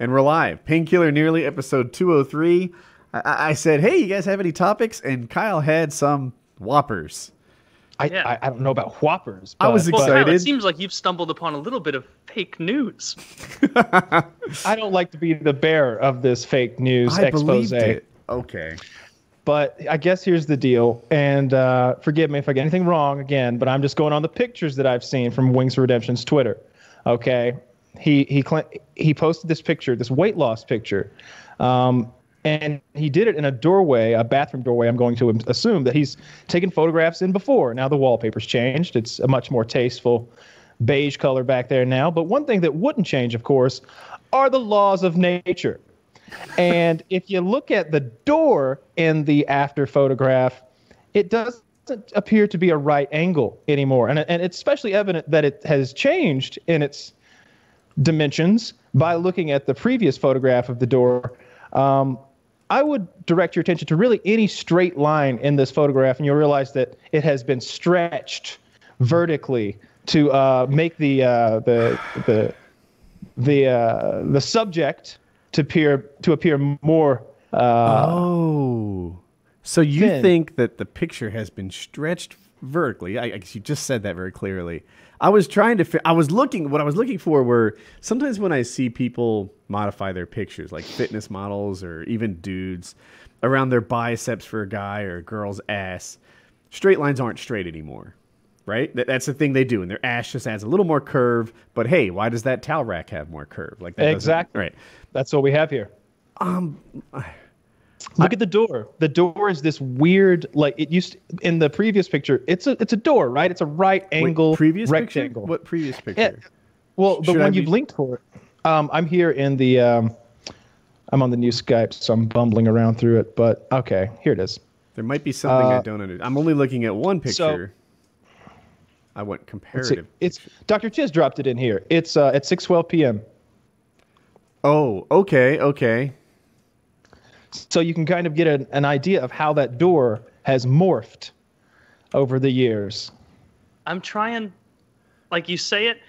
And we're live. Painkiller Nearly, episode 203. I said, hey, you guys have any topics? And Kyle had some whoppers. I don't know about whoppers. I was excited. Well, Kyle, it seems like you've stumbled upon a little bit of fake news. I don't like to be the bearer of this fake news expose. It. Okay. But I guess here's the deal. And forgive me if I get anything wrong again, but I'm just going on the pictures that I've seen from Wings for Redemption's Twitter. Okay. He posted this picture, this weight loss picture. And he did it in a doorway, a bathroom doorway. I'm going to assume that he's taken photographs in before. Now the wallpaper's changed. It's a much more tasteful beige color back there now. But one thing that wouldn't change, of course, are the laws of nature. And if you look at the door in the after photograph, it doesn't appear to be a right angle anymore. And it's especially evident that it has changed in its dimensions by looking at the previous photograph of the door. I would direct your attention to really any straight line in this photograph, and you'll realize that it has been stretched vertically to make the subject to appear more. So you thin. think that the picture has been stretched vertically? I guess you just said that very clearly. I was trying to. What I was looking for were sometimes when I see people modify their pictures, like fitness models or even dudes, around their biceps for a guy or a girl's ass. Straight lines aren't straight anymore, right? That's the thing they do, and their ass just adds a little more curve. But hey, why does that towel rack have more curve? Like that exactly. Right. That's what we have here. Look at the door. The door is this weird, like it used to, in the previous picture. It's a door, right? It's a right angle rectangle. What previous picture? Yeah. Well, the one you've linked for it. I'm here in the. I'm on the new Skype, so I'm bumbling around through it. But okay, here it is. There might be something I don't understand. I'm only looking at one picture. I went comparative. It's Dr. Chiz dropped it in here. It's at 6:12 p.m. Oh, okay. So you can kind of get an idea of how that door has morphed over the years. I'm trying, like you say it,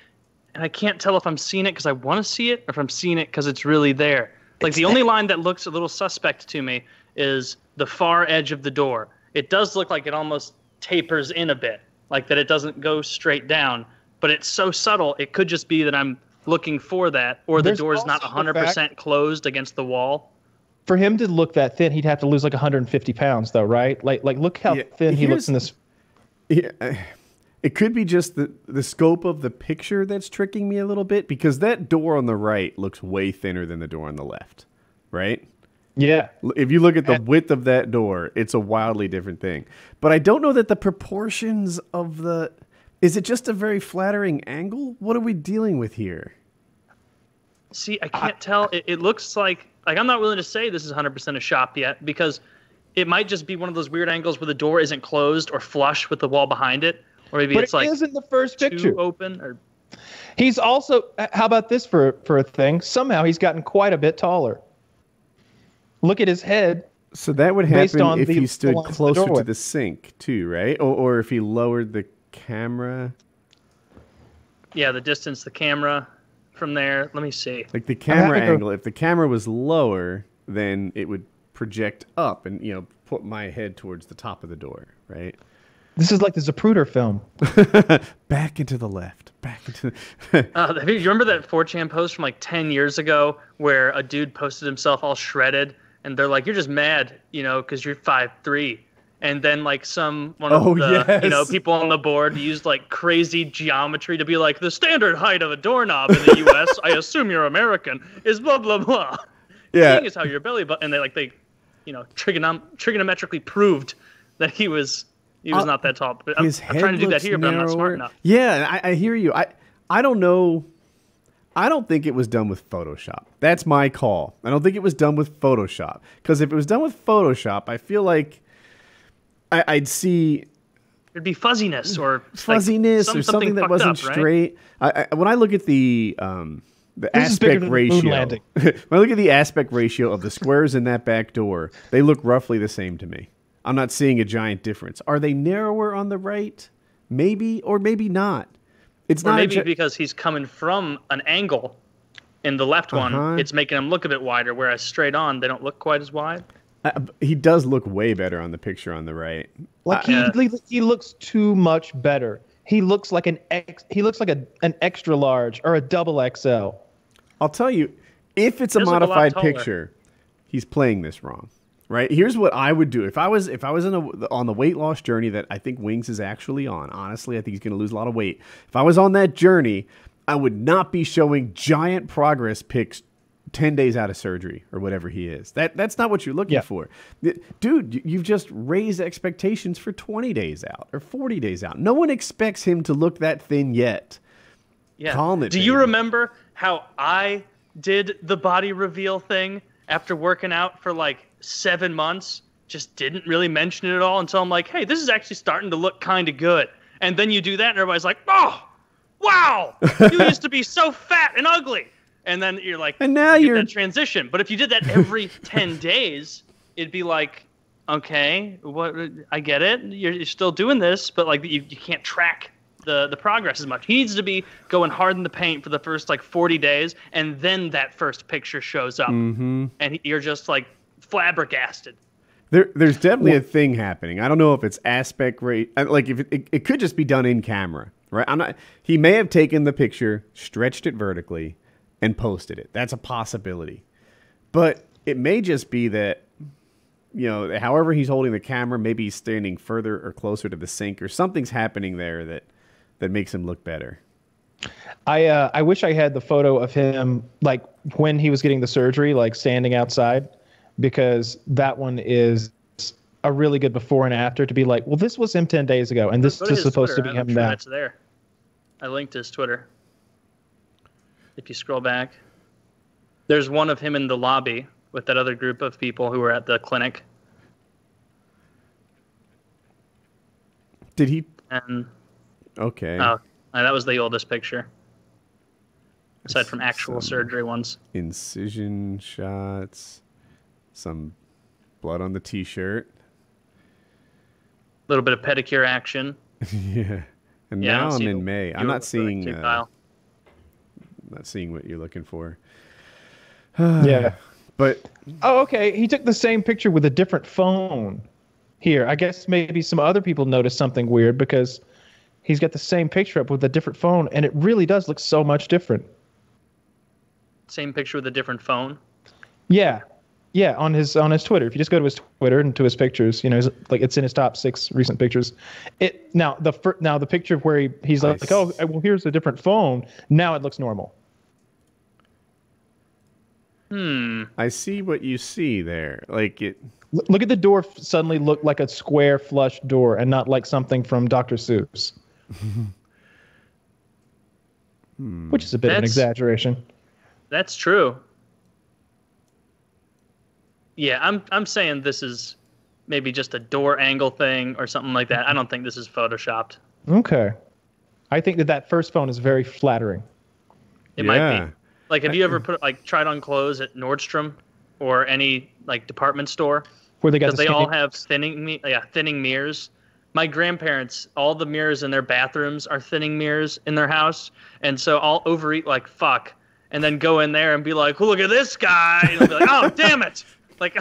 and I can't tell if I'm seeing it because I want to see it or if I'm seeing it because it's really there. Like the only line that looks a little suspect to me is the far edge of the door. It does look like it almost tapers in a bit, like that it doesn't go straight down, but it's so subtle. It could just be that I'm looking for that, or the door's not 100% closed against the wall. For him to look that thin, he'd have to lose like 150 pounds, though, right? Like look how thin he looks in this. Yeah, it could be just the scope of the picture that's tricking me a little bit, because that door on the right looks way thinner than the door on the left, right? Yeah. If you look at the width of that door, it's a wildly different thing. But I don't know that the proportions of the... Is it just a very flattering angle? What are we dealing with here? See, I can't tell. It looks like I'm not willing to say this is 100% a shop yet, because it might just be one of those weird angles where the door isn't closed or flush with the wall behind it, or maybe it's like is in the first too picture open. Or he's also. How about this for a thing? Somehow he's gotten quite a bit taller. Look at his head. So that would happen if he stood closer to the sink too, right? Or if he lowered the camera. Yeah, the distance, the camera from there. Let me see. Like the camera angle. If the camera was lower, then it would project up and, put my head towards the top of the door, right? This is like the Zapruder film. Back into the left. Back into you remember that 4chan post from like 10 years ago where a dude posted himself all shredded, and they're like, you're just mad, because you're 5'3". And then like one of the people on the board used like crazy geometry to be like, the standard height of a doorknob in the U.S., I assume you're American, is blah blah blah. Yeah, seeing as how your belly button, and they trigonometrically proved that he was not that tall. But I'm trying to do that here, but I'm not smart enough. Yeah, I hear you. I don't know. I don't think it was done with Photoshop. That's my call. I don't think it was done with Photoshop, because if it was done with Photoshop, I feel like I'd see there'd be fuzziness or something that wasn't straight. Right? When I look at the aspect ratio, when I look at the aspect ratio of the squares in that back door, they look roughly the same to me. I'm not seeing a giant difference. Are they narrower on the right? Maybe, or maybe not. It's or not maybe because he's coming from an angle In the left one, it's making them look a bit wider, whereas straight on, they don't look quite as wide. He does look way better on the picture on the right. Like he looks too much better. He looks like an extra large or a double XL. I'll tell you, if it's a modified picture, he's playing this wrong. Right? Here's what I would do. If I was on the weight loss journey that I think Wings is actually on, honestly, I think he's going to lose a lot of weight. If I was on that journey, I would not be showing giant progress pics 10 days out of surgery or whatever he is. That's not what you're looking for. Dude, you've just raised expectations for 20 days out or 40 days out. No one expects him to look that thin yet. Yeah. Calm it, Do you remember how I did the body reveal thing after working out for like 7 months? Just didn't really mention it at all until I'm like, hey, this is actually starting to look kind of good. And then you do that and everybody's like, oh, wow, you used to be so fat and ugly. And then you're like, and now you're that transition. But if you did that every 10 days, it'd be like, okay, what? I get it. You're still doing this, but like you can't track the progress as much. He needs to be going hard in the paint for the first like 40 days, and then that first picture shows up, and you're just like flabbergasted. There's definitely a thing happening. I don't know if it's aspect rate. Like if it could just be done in camera, right? He may have taken the picture, stretched it vertically, and posted it. That's a possibility. But it may just be that, however he's holding the camera, maybe he's standing further or closer to the sink, or something's happening there that makes him look better. I wish I had the photo of him like when he was getting the surgery, like standing outside, because that one is a really good before and after to be like, well, this was him 10 days ago, and this is supposed to be him now. That's there. I linked his Twitter. If you scroll back, there's one of him in the lobby with that other group of people who were at the clinic. Did he? And okay. Oh, that was the oldest picture, aside from actual surgery ones. Incision shots, some blood on the T-shirt. A little bit of pedicure action. Yeah. And now I'm in May. I'm not seeing. Not seeing what you're looking for. Yeah. But okay. He took the same picture with a different phone. Here, I guess maybe some other people noticed something weird because he's got the same picture up with a different phone, and it really does look so much different. Same picture with a different phone? Yeah. Yeah, on his Twitter. If you just go to his Twitter and to his pictures, it's in his top 6 recent pictures. Now the picture where he's like, oh, well, here's a different phone. Now it looks normal. I see what you see there. Like it. Look at the door suddenly look like a square flush door and not like something from Dr. Seuss. Which is a bit of an exaggeration. That's true. Yeah, I'm saying this is maybe just a door angle thing or something like that. I don't think this is photoshopped. Okay. I think that first phone is very flattering. It might be. Like, have you ever tried on clothes at Nordstrom or any like department store? Where they all have thinning mirrors. My grandparents, all the mirrors in their bathrooms are thinning mirrors in their house, and so I'll overeat like fuck, and then go in there and be like, oh, look at this guy, and I'll be like, oh, damn it. Like,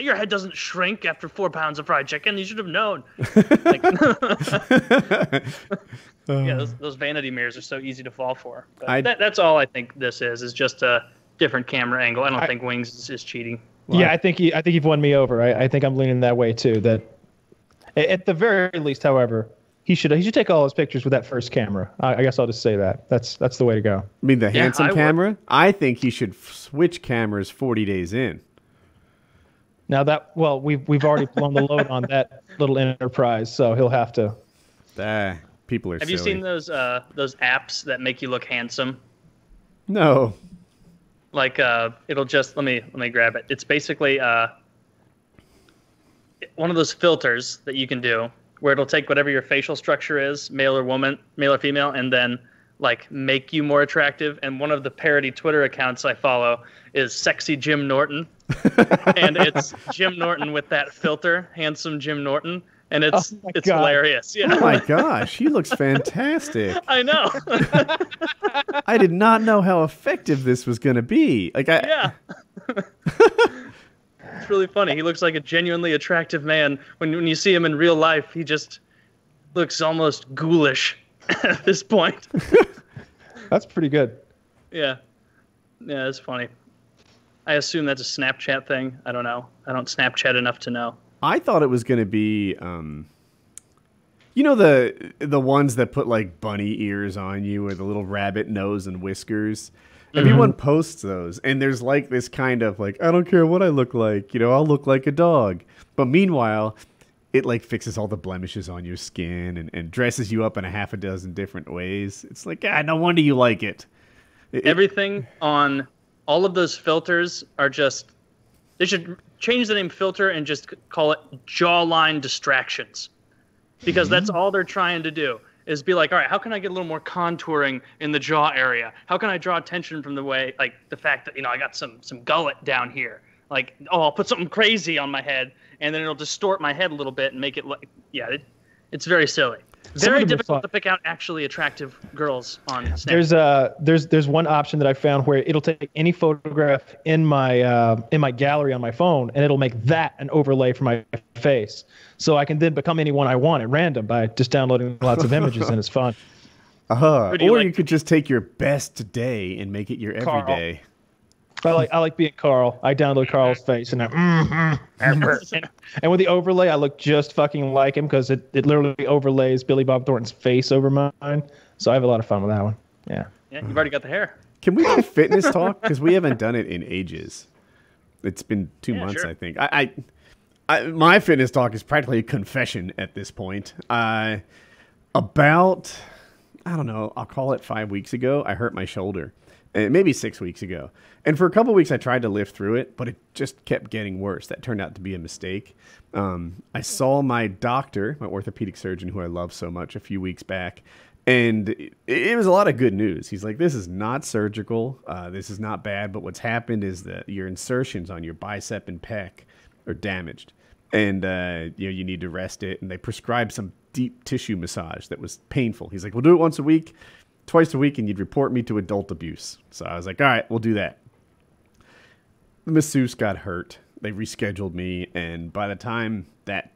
your head doesn't shrink after 4 pounds of fried chicken. You should have known. Like, yeah, those vanity mirrors are so easy to fall for. But that's all I think this is just a different camera angle. I don't think Wings is cheating. Well, yeah, I think you've won me over. I think I'm leaning that way too. That at the very least, however, he should take all his pictures with that first camera. I guess I'll just say that. That's the way to go. I mean, the handsome camera? I think he should switch cameras 40 days in. Now we've already blown the load on that little enterprise, so he'll have to. People are. Have you seen those apps that make you look handsome? No. Like it'll just let me grab it. It's basically one of those filters that you can do where it'll take whatever your facial structure is, male or female, and then like make you more attractive. And one of the parody Twitter accounts I follow is Sexy Jim Norton. And it's Jim Norton with that filter, handsome Jim Norton. and it's God. hilarious. Yeah. Oh my gosh, he looks fantastic. I know. I did not know how effective this was going to be. Yeah. It's really funny. He looks like a genuinely attractive man. When you see him in real life, he just looks almost ghoulish at this point. That's pretty good. Yeah. Yeah, it's funny. I assume that's a Snapchat thing. I don't know. I don't Snapchat enough to know. I thought it was going to be, you know, the ones that put like bunny ears on you or the little rabbit nose and whiskers. Everyone posts those, and there's like this kind of like, I don't care what I look like, you know, I'll look like a dog. But meanwhile, it like fixes all the blemishes on your skin and dresses you up in a half a dozen different ways. It's like, no wonder you like it. Everything on all of those filters are just, they should change the name filter and just call it jawline distractions. Because that's all they're trying to do. Is be like, all right, how can I get a little more contouring in the jaw area? How can I draw attention from the way, like the fact that, you know, I got some gullet down here. Like, oh, I'll put something crazy on my head, and then it'll distort my head a little bit and make it like, yeah, it's very silly. Very difficult to pick out actually attractive girls on Snapchat. There's one option that I found where it'll take any photograph in my gallery on my phone, and it'll make that an overlay for my face. So I can then become anyone I want at random by just downloading lots of images, and it's fun. Or you could just take your best day and make it your everyday. I like being Carl. I download Carl's face, and and with the overlay, I look just fucking like him because it literally overlays Billy Bob Thornton's face over mine. So I have a lot of fun with that one. Yeah. Yeah, you've already got the hair. Can we do fitness talk? Because we haven't done it in ages. It's been 2 months, sure. I think. My fitness talk is practically a confession at this point. About, I don't know, I'll call it 5 weeks ago, I hurt my shoulder. Maybe 6 weeks ago. And for a couple weeks, I tried to lift through it, but it just kept getting worse. That turned out to be a mistake. I saw my doctor, my orthopedic surgeon, who I love so much, a few weeks back. And it was a lot of good news. He's like, this is not surgical. This is not bad. But what's happened is that your insertions on your bicep and pec are damaged. And you need to rest it. And they prescribed some deep tissue massage that was painful. He's like, we'll do it once a week. Twice a week, and you'd report me to adult abuse. So I was like, all right, we'll do that. The masseuse got hurt. They rescheduled me, and by the time that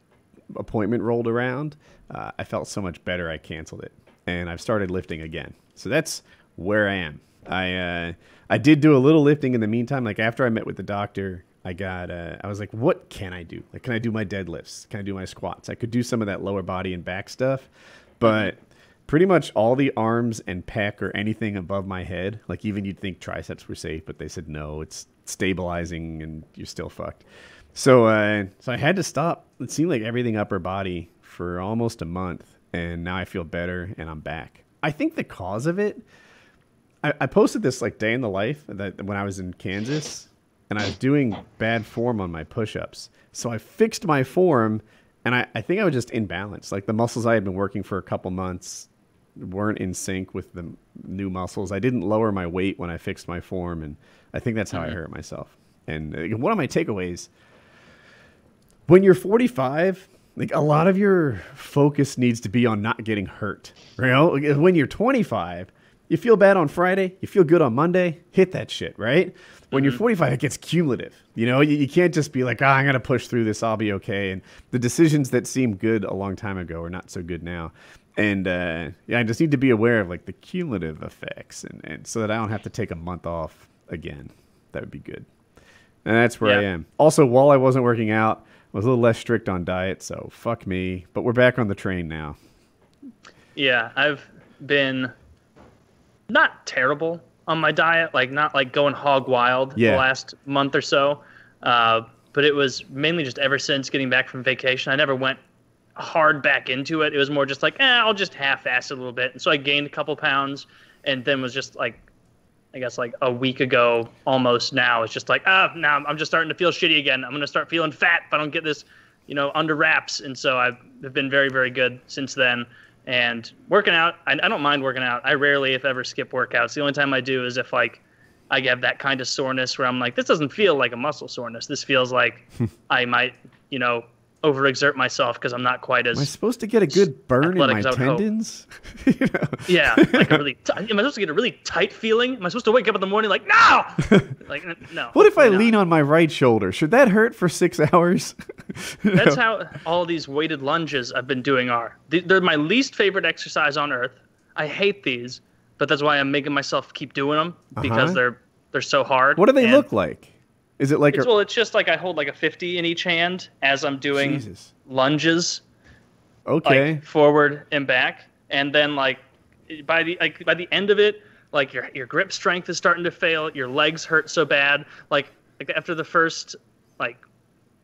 appointment rolled around, I felt so much better I canceled it. And I've started lifting again. So that's where I am. I did do a little lifting in the meantime. Like after I met with the doctor, I was like, what can I do? Like, can I do my deadlifts? Can I do my squats? I could do some of that lower body and back stuff, but pretty much all the arms and pec or anything above my head, like even you'd think triceps were safe, but they said no, it's stabilizing and you're still fucked. So I had to stop. It seemed like everything upper body for almost a month, and now I feel better and I'm back. I think the cause of it, I posted this like day in the life that when I was in Kansas, and I was doing bad form on my push-ups. So I fixed my form, and I think I was just imbalanced. Like the muscles I had been working for a couple months weren't in sync with the new muscles. I didn't lower my weight when I fixed my form, and I think that's how I hurt myself. And one of my takeaways, when you're 45, like a lot of your focus needs to be on not getting hurt. You know, when you're 25, you feel bad on Friday, you feel good on Monday, hit that shit, right? When you're 45, it gets cumulative. You know, you can't just be like, I'm going to push through this, I'll be okay. And the decisions that seemed good a long time ago are not so good now. And I just need to be aware of like the cumulative effects, and so that I don't have to take a month off again. That would be good. And that's where I am. Also, while I wasn't working out, I was a little less strict on diet, so fuck me. But we're back on the train now. Yeah, I've been not terrible on my diet, like not like going hog wild the last month or so. But it was mainly just ever since getting back from vacation. I never went hard back into it. It was more just like, I'll just half-ass it a little bit. And so I gained a couple pounds, and then was just like, I guess like a week ago almost now, it's just like, now I'm just starting to feel shitty again. I'm going to start feeling fat if I don't get this, under wraps. And so I've been very, very good since then. And working out, I don't mind working out. I rarely, if ever, skip workouts. The only time I do is if like I have that kind of soreness where I'm like, this doesn't feel like a muscle soreness. This feels like I might, overexert myself because I'm not quite Am I as supposed to get a good burn in my athletic as I would hope. tendons? You know? yeah, like a really. Am I supposed to get a really tight feeling? Am I supposed to wake up in the morning like no? Like no. What if I hopefully not. lean on my right shoulder? Should that hurt for 6 hours? You That's know? how all these weighted lunges I've been doing are. They're my least favorite exercise on earth. I hate these, but that's why I'm making myself keep doing them because they're so hard. What do they and look like? Is it like it's just like I hold like a 50 in each hand as I'm doing Jesus. lunges, Okay. like forward and back, and then like by the end of it, like your grip strength is starting to fail. Your legs hurt so bad. Like after the first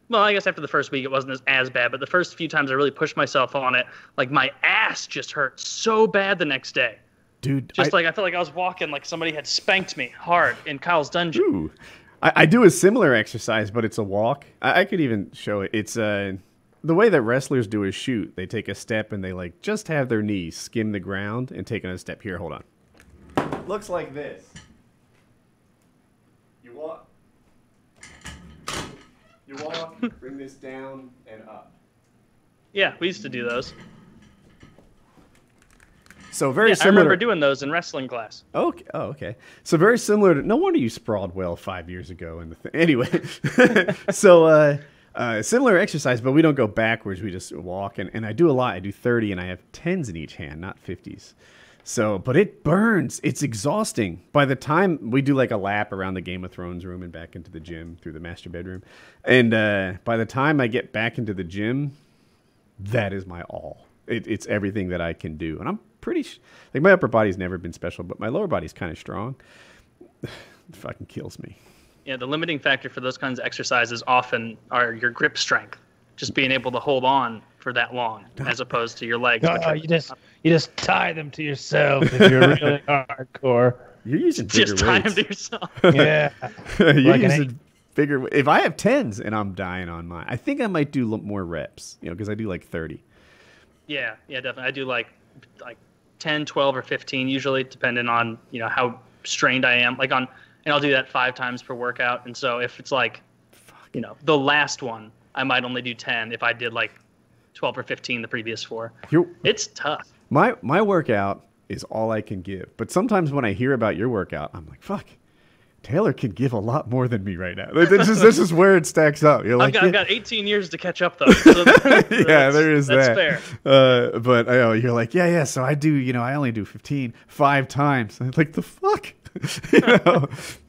well, I guess after the first week it wasn't as bad, but the first few times I really pushed myself on it, like my ass just hurt so bad the next day. Dude, I felt like I was walking like somebody had spanked me hard in Kyle's dungeon. Ooh. I do a similar exercise, but it's a walk. I could even show it. It's the way that wrestlers do a shoot. They take a step and they like just have their knees skim the ground and take another step. Here, hold on. Looks like this. You walk. You walk. Bring this down and up. Yeah, we used to do those. So very I similar. remember doing those in wrestling class. Okay. Oh, okay. So very similar to. No wonder you sprawled well 5 years ago in the thing. Anyway, so similar exercise, but we don't go backwards. We just walk, and I do a lot. I do 30, and I have 10s in each hand, not 50s. So, but it burns. It's exhausting. By the time we do like a lap around the Game of Thrones room and back into the gym through the master bedroom, and by the time I get back into the gym, that is my all. It's everything that I can do, and I'm pretty like my upper body's never been special, but my lower body's kind of strong. It fucking kills me. Yeah, the limiting factor for those kinds of exercises often are your grip strength, just being able to hold on for that long, as opposed to your legs. Oh, you just tie them to yourself if you're really hardcore. You're using bigger just tie them weights. to yourself. Yeah. You're Like an using bigger. If I have 10s and I'm dying on mine, I think I might do more reps. You know, because I do like 30. Yeah, definitely. I do like 10, 12, or 15 usually, depending on how strained I am. And I'll do that 5 times per workout. And so if it's like, the last one, I might only do 10 if I did like 12 or 15 the previous 4. It's tough. My workout is all I can give. But sometimes when I hear about your workout, I'm like, fuck. Taylor can give a lot more than me right now. This is where it stacks up. You're like, I've got 18 years to catch up though. So yeah, there is that's that. Fair. But you're like, yeah. So I do, I only do 15 5 times. I'm like, the fuck,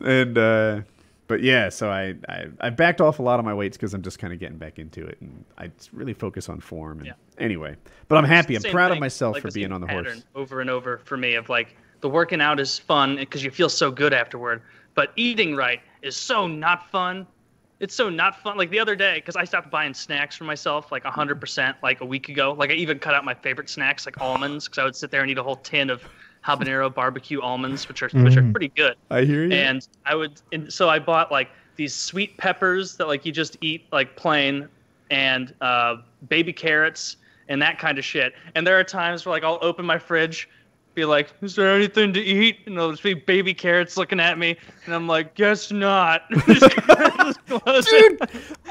And but yeah, so I backed off a lot of my weights because I'm just kind of getting back into it, and I really focus on form. And anyway, but I'm happy. I'm proud of myself for being on the horse. Over and over for me of like the working out is fun because you feel so good afterward. But eating right is so not fun. It's so not fun. Like the other day, because I stopped buying snacks for myself like 100% like a week ago. Like I even cut out my favorite snacks like almonds because I would sit there and eat a whole tin of habanero barbecue almonds, which are pretty good. I hear you. And so I bought like these sweet peppers that like you just eat like plain, and baby carrots and that kind of shit. And there are times where like I'll open my fridge, be like, is there anything to eat? And there'll just be baby carrots looking at me, and I'm like, guess not. Dude.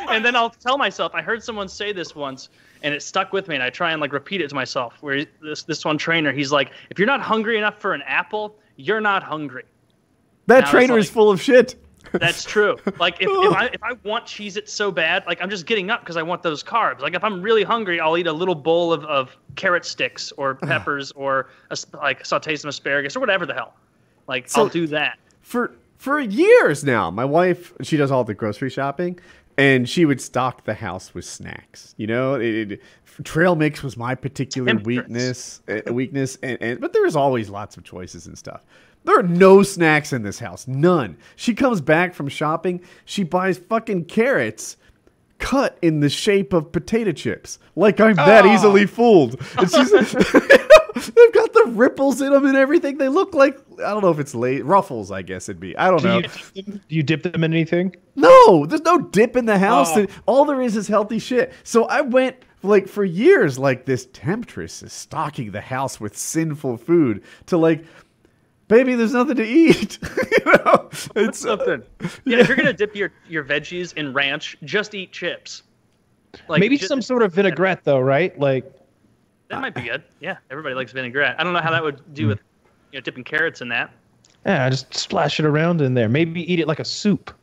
And then I'll tell myself, I heard someone say this once, and it stuck with me, and I try and like repeat it to myself. Where this one trainer, he's like, if you're not hungry enough for an apple, you're not hungry. That trainer is full of shit. That's true. Like if I want Cheez-It so bad, like I'm just getting up because I want those carbs. Like if I'm really hungry, I'll eat a little bowl of carrot sticks or peppers or like saute some asparagus or whatever the hell. Like I'll do that. For years now, my wife, she does all the grocery shopping, and she would stock the house with snacks. Trail mix was my particular weakness, but there was always lots of choices and stuff. There are no snacks in this house. None. She comes back from shopping. She buys fucking carrots cut in the shape of potato chips. Like I'm that easily fooled. And she's, they've got the ripples in them and everything. They look like, I don't know if it's Ruffles, I guess it'd be. I don't know. Do you dip them in anything? No, there's no dip in the house. All there is healthy shit. So I went like for years, like this temptress is stocking the house with sinful food to like, baby, there's nothing to eat. It's something. If you're gonna dip your veggies in ranch, just eat chips. Like Maybe some sort of vinaigrette, though, right? Like that might be good. Yeah, everybody likes vinaigrette. I don't know how that would do with dipping carrots in that. yeah, just splash it around in there. Maybe eat it like a soup.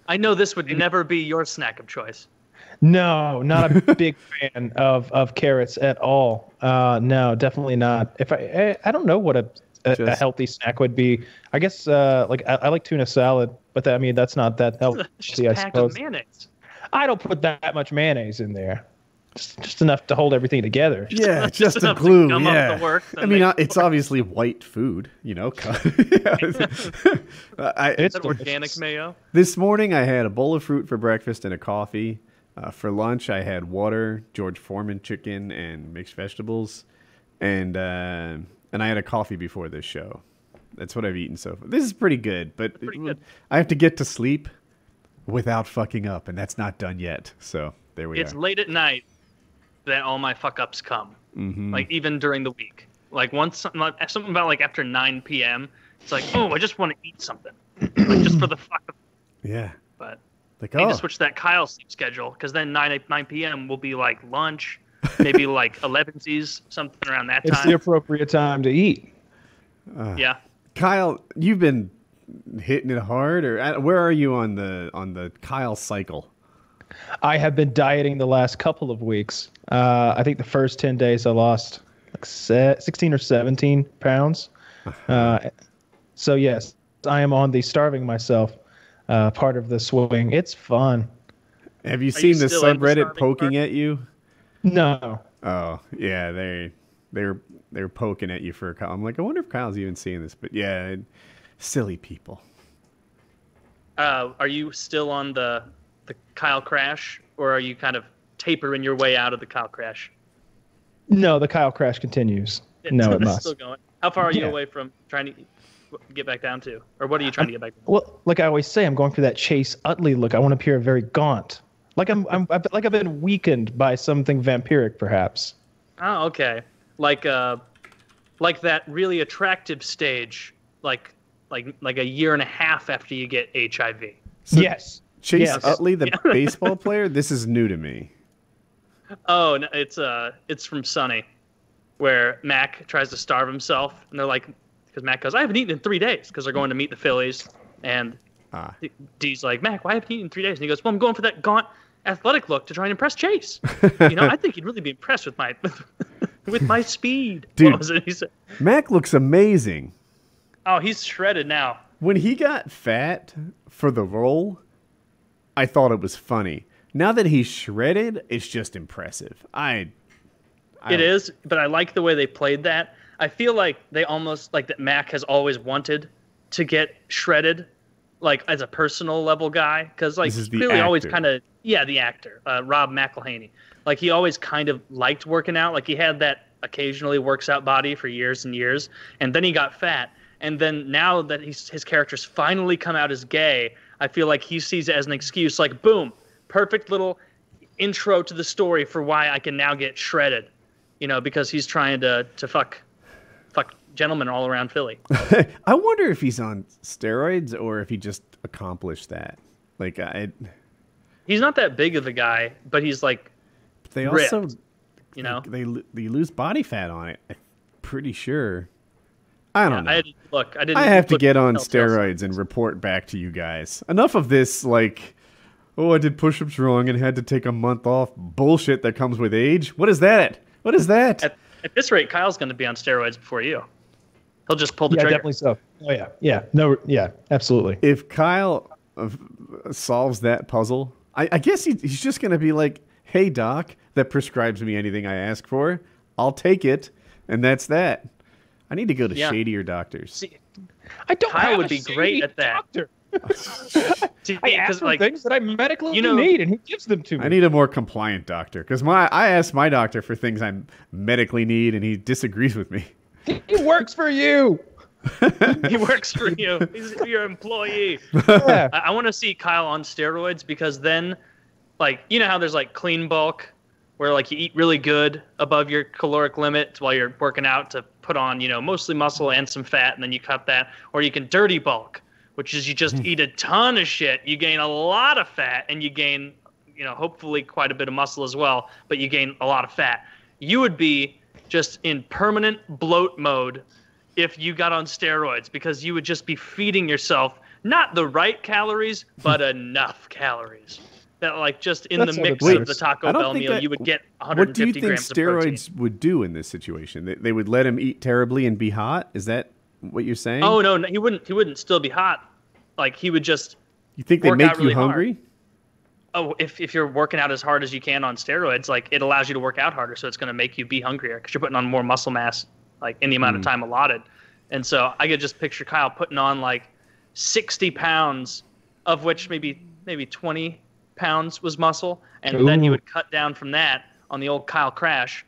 I know this would never be your snack of choice. No, not a big fan of carrots at all. No, definitely not. If I don't know what a healthy snack would be. I guess like I like tuna salad, but I mean that's not that healthy. Just I packed suppose. with mayonnaise. I don't put that much mayonnaise in there. Just enough to hold everything together. Yeah, just a enough to glue. gum up Yeah. the works and I mean, make it's obviously white food, you know. It's organic mayo. This morning I had a bowl of fruit for breakfast and a coffee. For lunch I had water, George Foreman chicken, and mixed vegetables, and I had a coffee before this show. That's what I've eaten so far. This is pretty good, but good. I have to get to sleep without fucking up, and that's not done yet. So there we It's are. late at night that all my fuck ups come. Mm-hmm. Like even during the week. Like once something about like after 9 p.m. It's like, oh, I just want to eat something, like just for the fuck of it. Yeah. But Like, I need oh, to switch that Kyle sleep schedule because then 9 p.m. will be like lunch, maybe like 11's, something around that It's time. the appropriate time to eat. Yeah. Kyle, you've been hitting it hard, or where are you on the Kyle cycle? I have been dieting the last couple of weeks. I think the first 10 days I lost like 16 or 17 pounds. So yes, I am on the starving myself part of the swing. It's fun. Have you you seen the still in the subreddit starving poking part? at you? No. Oh yeah, they're poking at you for. I'm like, I wonder if Kyle's even seeing this, but yeah, silly people. Are you still on the Kyle crash, or are you kind of tapering your way out of the Kyle crash? No, the Kyle crash continues. No, it It's must. still going. How far are you Yeah. away from trying to get back down to, or what are you trying to get back? Well, like I always say, I'm going for that Chase Utley look. I want to appear very gaunt. Like I've been weakened by something vampiric, perhaps. Oh, okay. Like that really attractive stage, like a year and a half after you get HIV. Yes. Chase Yes. Utley, the baseball player. This is new to me. Oh, no, it's from Sunny, where Mac tries to starve himself, and they're like, because Mac goes, I haven't eaten in 3 days, because they're going to meet the Phillies, and D's like, Mac, why haven't you eaten in 3 days? And he goes, well, I'm going for that gaunt, athletic look to try and impress Chase. I think he'd really be impressed with my with my speed. Dude. What was it he said? Mac looks amazing. Oh, he's shredded now. When he got fat for the role, I thought it was funny. Now that he's shredded, it's just impressive. It is, but I like the way they played that. I feel like they almost like that Mac has always wanted to get shredded, like as a personal level guy, because like This is he the clearly always actor. kind of the actor Rob McElhaney, like he always kind of liked working out. Like he had that occasionally works out body for years and years, and then he got fat, and then now that his character's finally come out as gay, I feel like he sees it as an excuse. Like boom, perfect little intro to the story for why I can now get shredded. Because he's trying to fuck gentlemen all around Philly. I wonder if he's on steroids or if he just accomplished that. Like, He's not that big of a guy, but he's like they ripped, also, they lose body fat on it. I'm pretty sure. I don't know. I have to get on telltale signs. steroids and report back to you guys. Enough of this, like, oh, I did push-ups wrong and had to take a month off bullshit that comes with age. What is that? What is that? At this rate, Kyle's going to be on steroids before you. He'll just pull the Yeah, trigger. definitely so. Oh yeah. Yeah. No. Yeah. Absolutely. If Kyle solves that puzzle, I guess he's just going to be like, hey, doc, that prescribes me anything I ask for. I'll take it. And that's that. I need to go to shadier doctors. See, I don't. Kyle have would a be great shady at that. Doctor. See, I ask 'cause, for like, things that I medically need, and he gives them to me. I need a more compliant doctor because I ask my doctor for things I medically need, and he disagrees with me. He works for you. he works for you. He's your employee. Yeah. I want to see Kyle on steroids because then, like, how there's like clean bulk, where like you eat really good above your caloric limit while you're working out to put on, mostly muscle and some fat, and then you cut that. Or you can dirty bulk, which is you just eat a ton of shit. You gain a lot of fat, and you gain, hopefully quite a bit of muscle as well, but you gain a lot of fat. You would be just in permanent bloat mode if you got on steroids, because you would just be feeding yourself not the right calories, but enough calories. That, like, just in the mix of the Taco Bell meal, you would get 150 grams of protein. What do you think steroids would do in this situation? They would let him eat terribly and be hot? Is that what you're saying? Oh, no, he wouldn't still be hot. Like, he would just You think they make you hungry? Oh, if you're working out as hard as you can on steroids, like, it allows you to work out harder, so it's going to make you be hungrier because you're putting on more muscle mass, like, in the amount of time allotted. And so I could just picture Kyle putting on, like, 60 pounds, of which maybe 20 pounds was muscle, and then you would cut down from that on the old Kyle Crash.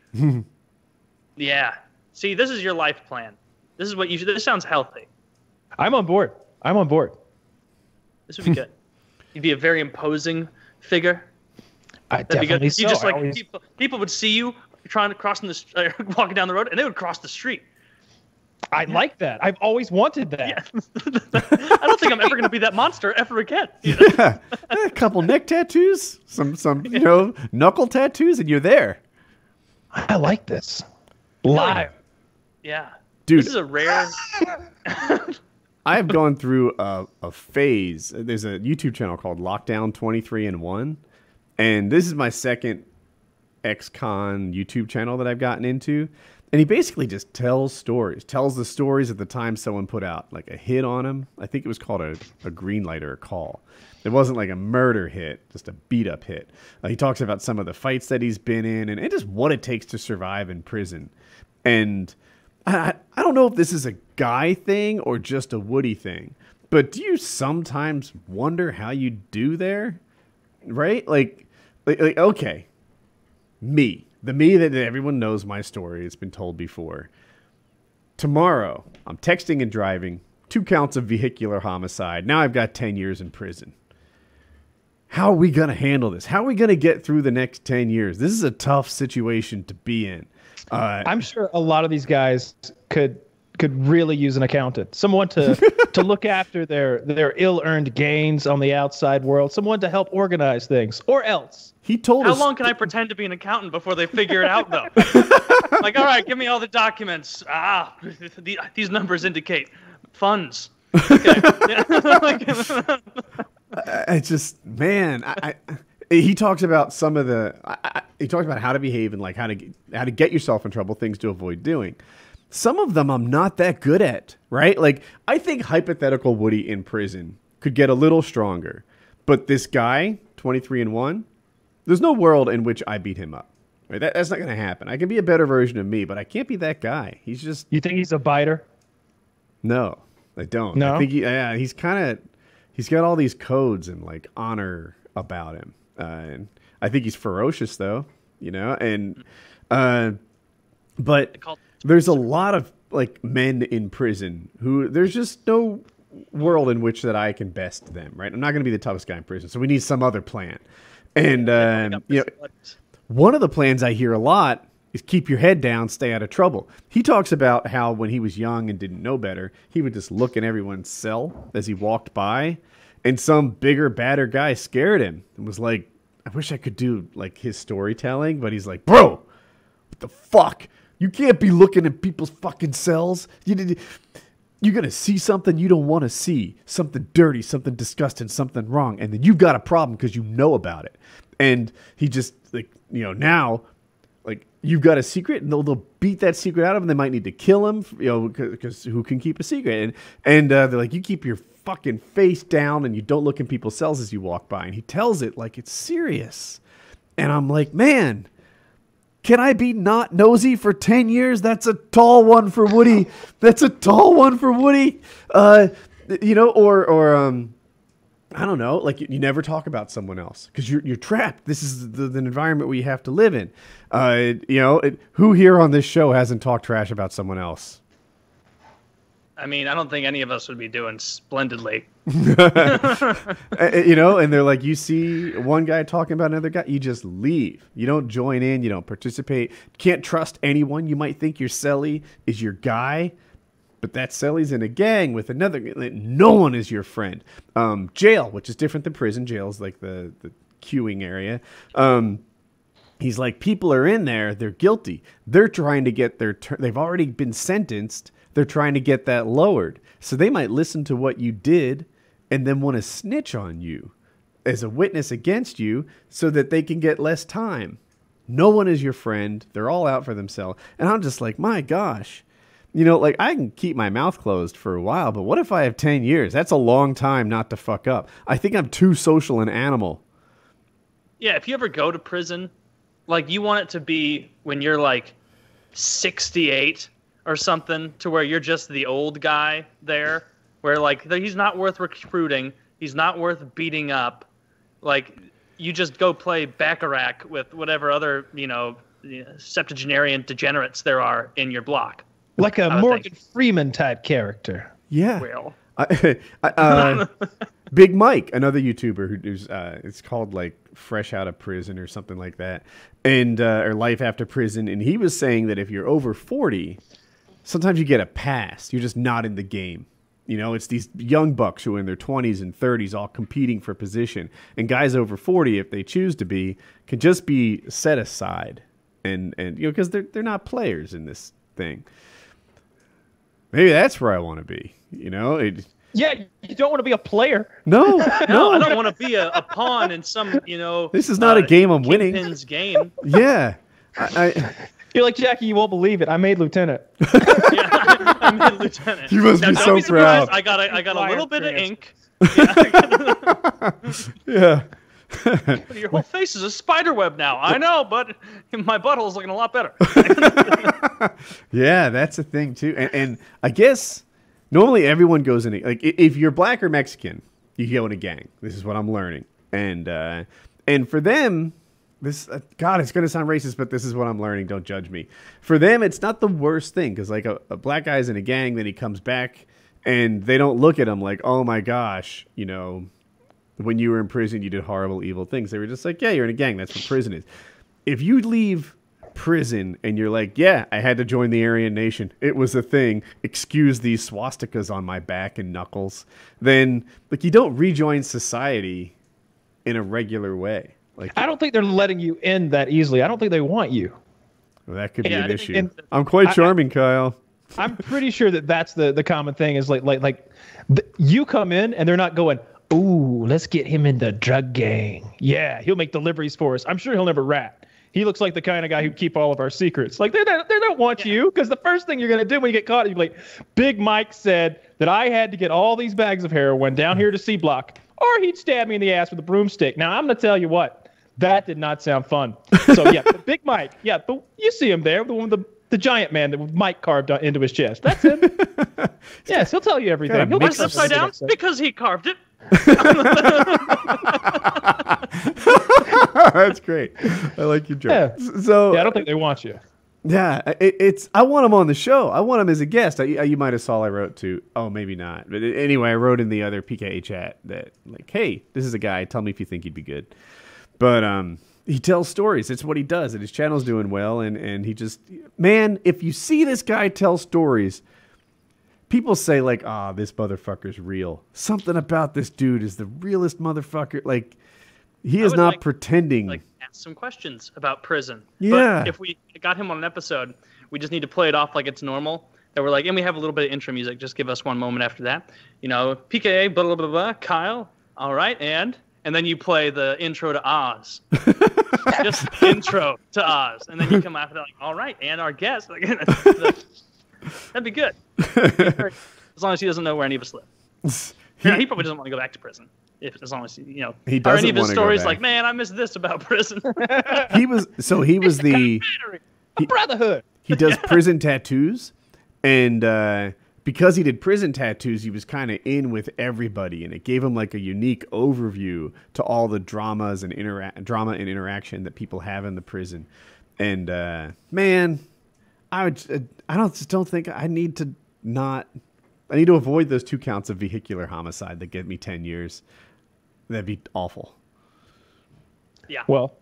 Yeah. See, this is your life plan. This is what you should. This sounds healthy. I'm on board. This would be good. You'd be a very imposing figure. That'd be good. You just people would see you trying to walking down the road, and they would cross the street. I like that. I've always wanted that. Yeah. I don't think I'm ever going to be that monster ever again. Yeah. A couple neck tattoos, some knuckle tattoos, and you're there. I like this. Live. Yeah. Dude. This is a rare... I've gone through a phase. There's a YouTube channel called Lockdown 23-1, and this is my second ex-con YouTube channel that I've gotten into. And he basically just tells the stories at the time someone put out like a hit on him. I think it was called a green light or a call. It wasn't like a murder hit, just a beat up hit. He talks about some of the fights that he's been in and just what it takes to survive in prison. And I don't know if this is a guy thing or just a Woody thing, but do you sometimes wonder how you do there? Right? Like okay, the me that everyone knows my story. It's been told before. Tomorrow, I'm texting and driving, 2 counts of vehicular homicide. Now I've got 10 years in prison. How are we going to handle this? How are we going to get through the next 10 years? This is a tough situation to be in. I'm sure a lot of these guys could really use an accountant, someone to look after their ill-earned gains on the outside world, someone to help organize things, or else. He told us. How long can I pretend to be an accountant before they figure it out, though? Like, all right, give me all the documents. These numbers indicate funds. Okay. I just, man, he talks about some of he talks about how to behave and like how to get yourself in trouble, things to avoid doing. Some of them I'm not that good at, right? Like, I think hypothetical Woody in prison could get a little stronger, but this guy, 23-1, there's no world in which I beat him up. Right? That's not going to happen. I can be a better version of me, but I can't be that guy. He's just... You think he's a biter? No, I don't. No? I think he's kind of... He's got all these codes and, like, honor about him. And I think he's ferocious, though, and... but there's a lot of, like, men in prison who... There's just no world in which that I can best them, right? I'm not going to be the toughest guy in prison, so we need some other plan. And, one of the plans I hear a lot is keep your head down, stay out of trouble. He talks about how when he was young and didn't know better, he would just look in everyone's cell as he walked by, and some bigger, badder guy scared him and was like, I wish I could do, like, his storytelling, but he's like, bro, what the fuck? You can't be looking at people's fucking cells. You're going to see something you don't want to see, something dirty, something disgusting, something wrong, and then you've got a problem because you know about it. And he just, like, now, like, you've got a secret, and they'll beat that secret out of him. They might need to kill him, because who can keep a secret? And they're like, you keep your fucking face down, and you don't look in people's cells as you walk by. And he tells it like it's serious. And I'm like, man, can I be not nosy for 10 years? That's a tall one for Woody. That's a tall one for Woody. I don't know. Like, you never talk about someone else because you're trapped. This is the environment we have to live in. Who here on this show hasn't talked trash about someone else? I mean, I don't think any of us would be doing splendidly. And they're like, you see one guy talking about another guy, you just leave. You don't join in. You don't participate. You can't trust anyone. You might think your cellie is your guy, but that cellie's in a gang with another. No one is your friend. Jail, which is different than prison. Jail is like the queuing area. He's like, people are in there. They're guilty. They're trying to get they've already been sentenced. They're trying to get that lowered. So they might listen to what you did and then want to snitch on you as a witness against you so that they can get less time. No one is your friend. They're all out for themselves. And I'm just like, my gosh. You know, like, I can keep my mouth closed for a while, but what if I have 10 years? That's a long time not to fuck up. I think I'm too social an animal. Yeah, if you ever go to prison, like, you want it to be when you're, like, 68 or something, to where you're just the old guy there, where, like, he's not worth recruiting, he's not worth beating up. Like, you just go play Baccarat with whatever other, septuagenarian degenerates there are in your block. Like a Morgan Freeman type character. Yeah. Well. Big Mike, another YouTuber who's it's called like Fresh Out of Prison or something like that, and or Life After Prison, and he was saying that if you're over 40, sometimes you get a pass. You're just not in the game. You know, it's these young bucks who are in their 20s and 30s all competing for position, and guys over 40, if they choose to be, can just be set aside, and because they're not players in this thing. Maybe that's where I want to be. Yeah, you don't want to be a player. No, no, I don't want to be a pawn in some, This is not a game I'm winning. Kingpin's game. Yeah. You're like, Jackie, you won't believe it. I made lieutenant. Yeah, I made lieutenant. You must be so proud. I got a little bit of ink. Yeah. Your whole face is a spider web now. I know, but my butthole's looking a lot better. Yeah, that's a thing too. And I guess normally everyone goes in like, if you're black or Mexican, you go in a gang. This is what I'm learning. And for them, this God, it's going to sound racist, but this is what I'm learning. Don't judge me. For them, it's not the worst thing, because like a black guy's in a gang, then he comes back, and they don't look at him like, oh my gosh, when you were in prison, you did horrible, evil things. They were just like, yeah, you're in a gang. That's what prison is. If you leave prison and you're like, yeah, I had to join the Aryan Nation, it was a thing, excuse these swastikas on my back and knuckles, then like you don't rejoin society in a regular way. Like, I don't think they're letting you in that easily. I don't think they want you. Well, that could be an issue. I'm quite charming, Kyle. I'm pretty sure that's the common thing is you come in and they're not going, ooh, let's get him in the drug gang. Yeah, he'll make deliveries for us. I'm sure he'll never rat. He looks like the kind of guy who'd keep all of our secrets. Like, they don't want you, because the first thing you're going to do when you get caught, you're like, Big Mike said that I had to get all these bags of heroin down here to C Block, or he'd stab me in the ass with a broomstick. Now, I'm going to tell you what, that did not sound fun. So, yeah, Big Mike, yeah, but you see him there, the one with the giant man that with Mike carved into his chest. That's him. Yes, he'll tell you everything. He'll Why is it upside down? Because he carved it. That's great. I like your joke. Yeah. So yeah, I don't think they want you. Yeah, I want him on the show. I want him as a guest. You might have saw I wrote to. Oh, maybe not. But anyway, I wrote in the other PKA chat that like, hey, this is a guy. Tell me if you think he'd be good. But he tells stories. It's what he does, and his channel's doing well. And he just, man, if you see this guy tell stories, people say like, this motherfucker's real. Something about this dude is the realest motherfucker. Like, he is not pretending. Like, ask some questions about prison. Yeah. But if we got him on an episode, we just need to play it off like it's normal. That we're like, and we have a little bit of intro music. Just give us one moment after that. PKA, blah, blah, blah, blah, Kyle. All right, and then you play the intro to Oz. Just intro to Oz. And then you come after that like, all right, and our guest. That'd be good. As long as he doesn't know where any of us live. He probably doesn't want to go back to prison. As long as he doesn't. Or any of his want to stories go back. Like, man, I missed this about prison. He was the brotherhood. He does prison tattoos, and because he did prison tattoos, he was kind of in with everybody, and it gave him like a unique overview to all the dramas and drama and interaction that people have in the prison. And man, I don't think I need to avoid those 2 counts of vehicular homicide that get me 10 years. That'd be awful. Yeah. Well,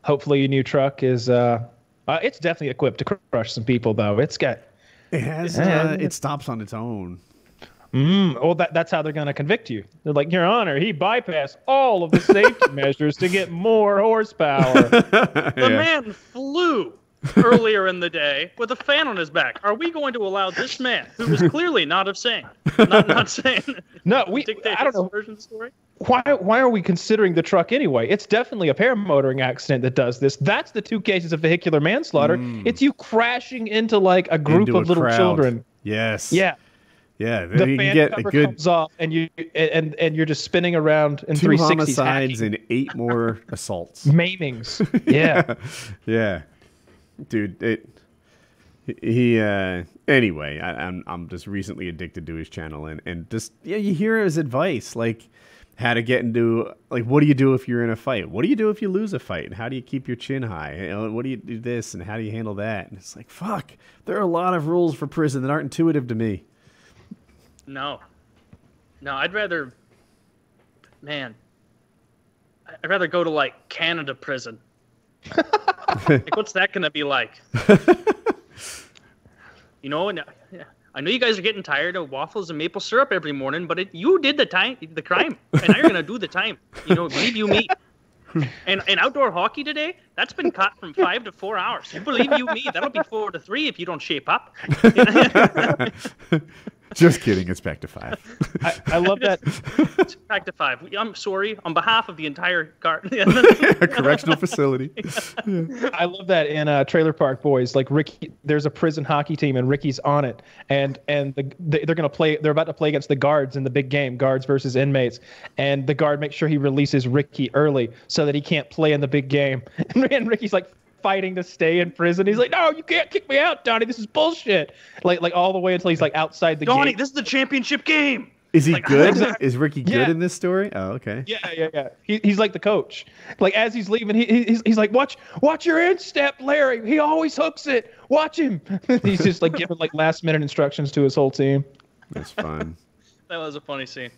hopefully your new truck is it's definitely equipped to crush some people though. It has it stops on its own. Well, that's how they're going to convict you. They're like, Your Honor, he bypassed all of the safety measures to get more horsepower. The man flew earlier in the day with a fan on his back. Are we going to allow this man, who was clearly not sane, not sane, No, dictate I don't his know. version of the story? Why are we considering the truck anyway? It's definitely a paramotoring accident that does this. That's the 2 cases of vehicular manslaughter. It's you crashing into like a group Into of a little crowd. children. Yes. Yeah. Yeah. The You fan get a cover good comes off, and you're just spinning around in 2 360s, homicides hacking, and 8 more assaults. maimings. Yeah. Yeah. Dude, he anyway, I'm just recently addicted to his channel, and just you hear his advice, like how to get into, like, what do you do if you're in a fight? What do you do if you lose a fight? And how do you keep your chin high? What do you do this, and how do you handle that? And it's like, fuck, there are a lot of rules for prison that aren't intuitive to me. No, I'd rather go to like Canada prison. Like, what's that gonna be like? You know, I know you guys are getting tired of waffles and maple syrup every morning, but you did the crime, and now you're gonna do the time. You know, believe you me. And outdoor hockey today, that's been cut from 5 to 4 hours. You believe you me, that'll be 4 to 3 if you don't shape up. Just kidding. It's back to 5. I love that. It's back to 5. I'm sorry on behalf of the entire guard. A correctional facility. I love that in Trailer Park Boys. Like Ricky, there's a prison hockey team, and Ricky's on it, and they're gonna play. They're about to play against the guards in the big game, guards versus inmates, and the guard makes sure he releases Ricky early so that he can't play in the big game. And Ricky's like fighting to stay in prison. He's like, no, you can't kick me out, Donnie. This is bullshit. Like all the way until he's like outside the Donnie, gate. this is the championship game. Is he Like, good? Is Ricky good Yeah. in this story? Oh, okay. Yeah. He's like the coach. Like as he's leaving, he's like, watch your instep, Larry. He always hooks it. Watch him. He's just like giving like last minute instructions to his whole team. That's fun. That was a funny scene.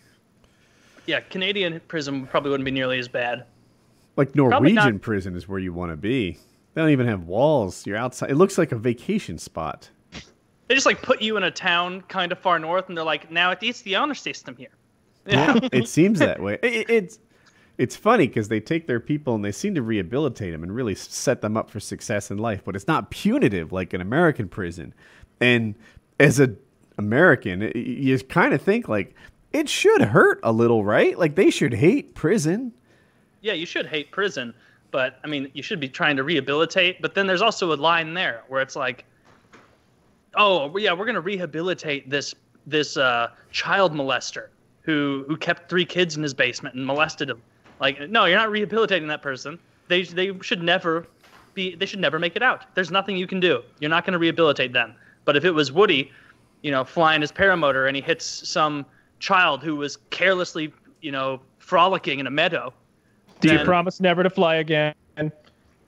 Yeah, Canadian prison probably wouldn't be nearly as bad. Like Probably Norwegian not. prison is where you want to be. They don't even have walls. You're outside. It looks like a vacation spot. They just like put you in a town kind of far north, and they're like, now it's the honor system here. Yeah, it seems that way. It's funny because they take their people and they seem to rehabilitate them and really set them up for success in life. But it's not punitive like an American prison. And as an American, you kind of think like it should hurt a little, right? Like they should hate prison. Yeah, you should hate prison, but I mean, you should be trying to rehabilitate. But then there's also a line there where it's like, oh yeah, we're gonna rehabilitate this child molester who kept 3 kids in his basement and molested them. Like, no, you're not rehabilitating that person. They should never make it out. There's nothing you can do. You're not gonna rehabilitate them. But if it was Woody, you know, flying his paramotor and he hits some child who was carelessly, you know, frolicking in a meadow. Do you then- promise never to fly again?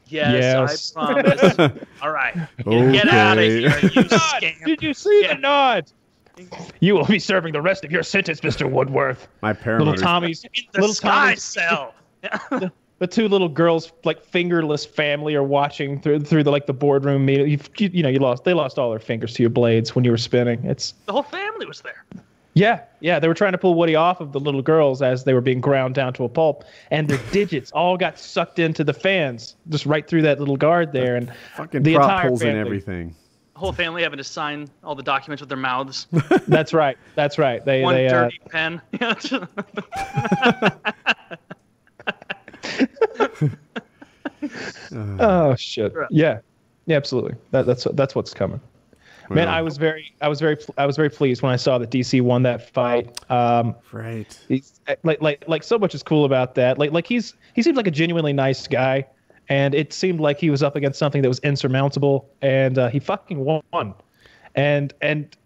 Yes, I promise. All right. Get out of here, you scamp. Did you see Yeah. the nod? You will be serving the rest of your sentence, Mr. Woodworth. My Little paramotor. Tommy's, In the little sky Tommy's, cell. the 2 little girls, like fingerless family, are watching through the like the boardroom meeting. They lost all their fingers to your blades when you were spinning. It's The whole family was there. yeah. They were trying to pull Woody off of the little girls as they were being ground down to a pulp, and their digits all got sucked into the fans, just right through that little guard there, and Fucking the prop entire holes and family. everything. The whole family having to sign all the documents with their mouths. That's right. They One they dirty pen. oh shit. Yeah, absolutely. That's what's coming. Man, Wow. I was very pleased when I saw that DC won that fight. Right. He's like so much is cool about that. Like he seems like a genuinely nice guy, and it seemed like he was up against something that was insurmountable, and he fucking won, and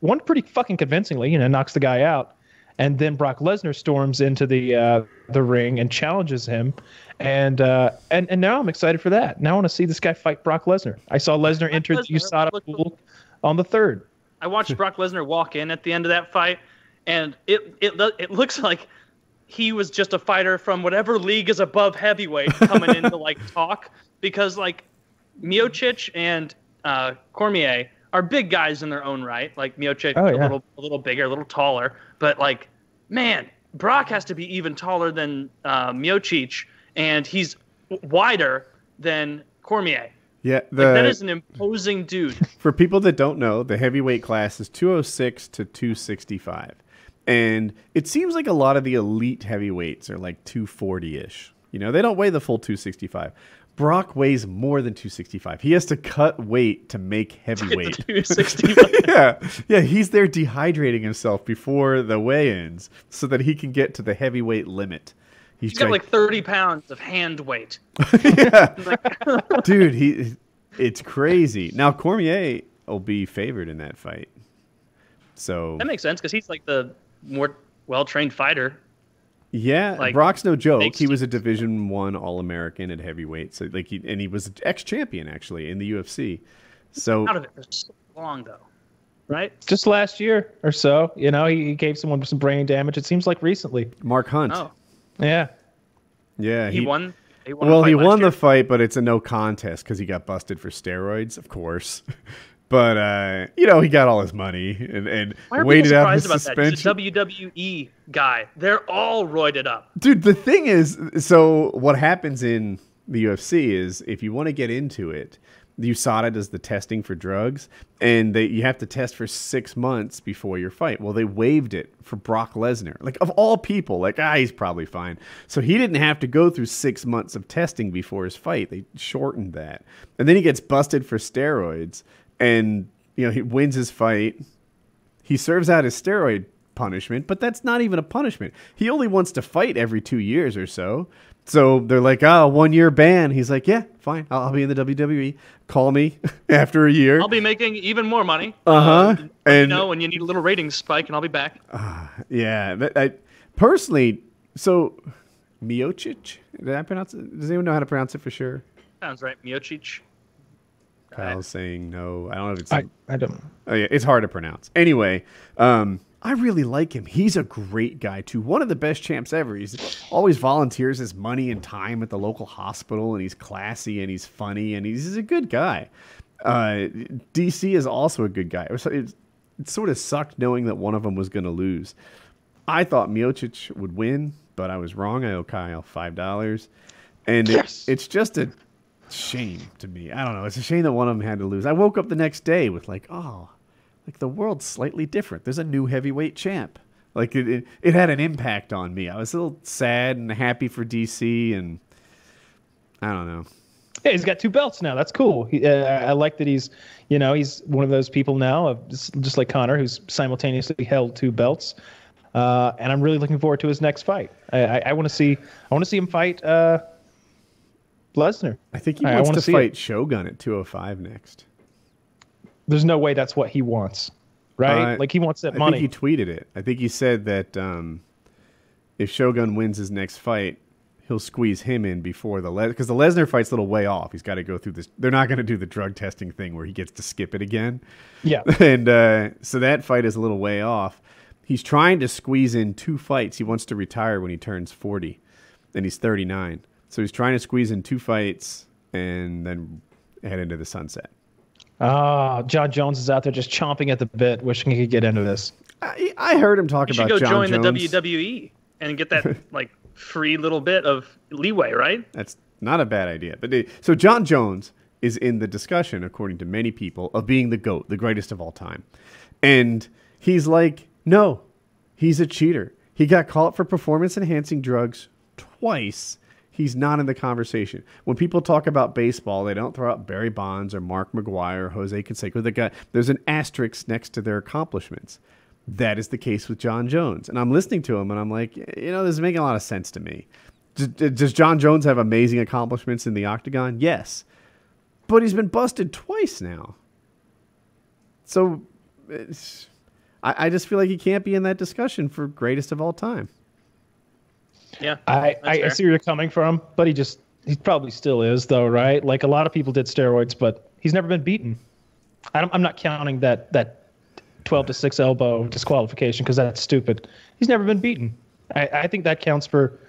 won pretty fucking convincingly. You know, knocks the guy out, and then Brock Lesnar storms into the ring and challenges him, and now I'm excited for that. Now I want to see this guy fight Brock Lesnar. I saw Lesnar enter the Lesnar USADA looked pool on the 3rd. I watched Brock Lesnar walk in at the end of that fight, and it looks like he was just a fighter from whatever league is above heavyweight coming in to like talk, because like Miocic and Cormier are big guys in their own right. Like Miocic, Oh, yeah. a little bigger, a little taller. But like, man, Brock has to be even taller than Miocic, and he's wider than Cormier. Yeah, Like, that is an imposing dude. For people that don't know, the heavyweight class is 206 to 265. And it seems like a lot of the elite heavyweights are like 240-ish. You know, they don't weigh the full 265. Brock weighs more than 265. He has to cut weight to make heavyweight. 265. Yeah, he's there dehydrating himself before the weigh-ins so that he can get to the heavyweight limit. He's got like 30 pounds of hand weight. Yeah. Dude, it's crazy. Now, Cormier will be favored in that fight. So that makes sense because he's like the more well-trained fighter. Yeah, Like, Brock's no joke. makes He was a Division I All-American at heavyweight. So like he was ex-champion actually in the UFC. So Out of it for so long though, right? Just last year or so, you know, he gave someone some brain damage. It seems like recently. Mark Hunt. Oh, Yeah. Yeah, he won. He won. Well, a fight he last won year. the fight, but it's a no contest because he got busted for steroids, of course. But you know, he got all his money and Why are waited people out his surprised about that? He's suspension. a WWE guy. They're all roided up. Dude, the thing is, so what happens in the UFC is if you want to get into it, the USADA does the testing for drugs, and you have to test for 6 months before your fight. Well, they waived it for Brock Lesnar. Like, of all people, like, he's probably fine. So he didn't have to go through 6 months of testing before his fight. They shortened that. And then he gets busted for steroids, and, you know, he wins his fight. He serves out his steroid punishment, but that's not even a punishment. He only wants to fight every 2 years or so. So they're like, 1 year ban. He's like, yeah, fine. I'll be in the WWE. Call me after a year. I'll be making even more money. And You know, when you need a little ratings spike, and I'll be back. yeah, I personally, so Miocic, did I pronounce it? Does anyone know how to pronounce it for sure? Sounds right, Miocic. Kyle's saying no. I don't know if it's. I don't. Oh yeah, it's hard to pronounce. Anyway, I really like him. He's a great guy too. One of the best champs ever. He's always volunteers his money and time at the local hospital, and he's classy and he's funny and he's a good guy. DC is also a good guy. It sort of sucked knowing that one of them was going to lose. I thought Miocic would win, but I was wrong. I owe Kyle $5, and it's just a shame to me. I don't know. It's a shame that one of them had to lose. I woke up the next day with like the world's slightly different. There's a new heavyweight champ. Like it had an impact on me. I was a little sad and happy for DC, and I don't know. Yeah, he's got 2 belts now. That's cool. I like that he's one of those people now, just like Connor, who's simultaneously held 2 belts. And I'm really looking forward to his next fight. I want to see him fight Lesnar. I think he wants to fight Shogun at 205 next. There's no way that's what he wants, right? Like he wants that money. I think he tweeted it. I think he said that if Shogun wins his next fight, he'll squeeze him in before because the Lesnar fight's a little way off. He's got to go through this. They're not going to do the drug testing thing where he gets to skip it again. Yeah. And so that fight is a little way off. He's trying to squeeze in 2 fights. He wants to retire when he turns 40, and he's 39. So he's trying to squeeze in 2 fights and then head into the sunset. John Jones is out there just chomping at the bit, wishing he could get into this. I heard him talk about John Jones. You should go join the WWE and get that like free little bit of leeway, right? That's not a bad idea. But so John Jones is in the discussion, according to many people, of being the GOAT, the greatest of all time. And he's like, no, he's a cheater. He got caught for performance-enhancing drugs twice. He's not in the conversation. When people talk about baseball, they don't throw out Barry Bonds or Mark McGwire or Jose Canseco. There's an asterisk next to their accomplishments. That is the case with John Jones. And I'm listening to him, and I'm like, this is making a lot of sense to me. Does John Jones have amazing accomplishments in the octagon? Yes. But he's been busted twice now. So I just feel like he can't be in that discussion for greatest of all time. Yeah, I see where you're coming from, but he probably still is, though, right? Like a lot of people did steroids, but he's never been beaten. I'm not counting that 12-6 elbow disqualification because that's stupid. He's never been beaten. I think that counts for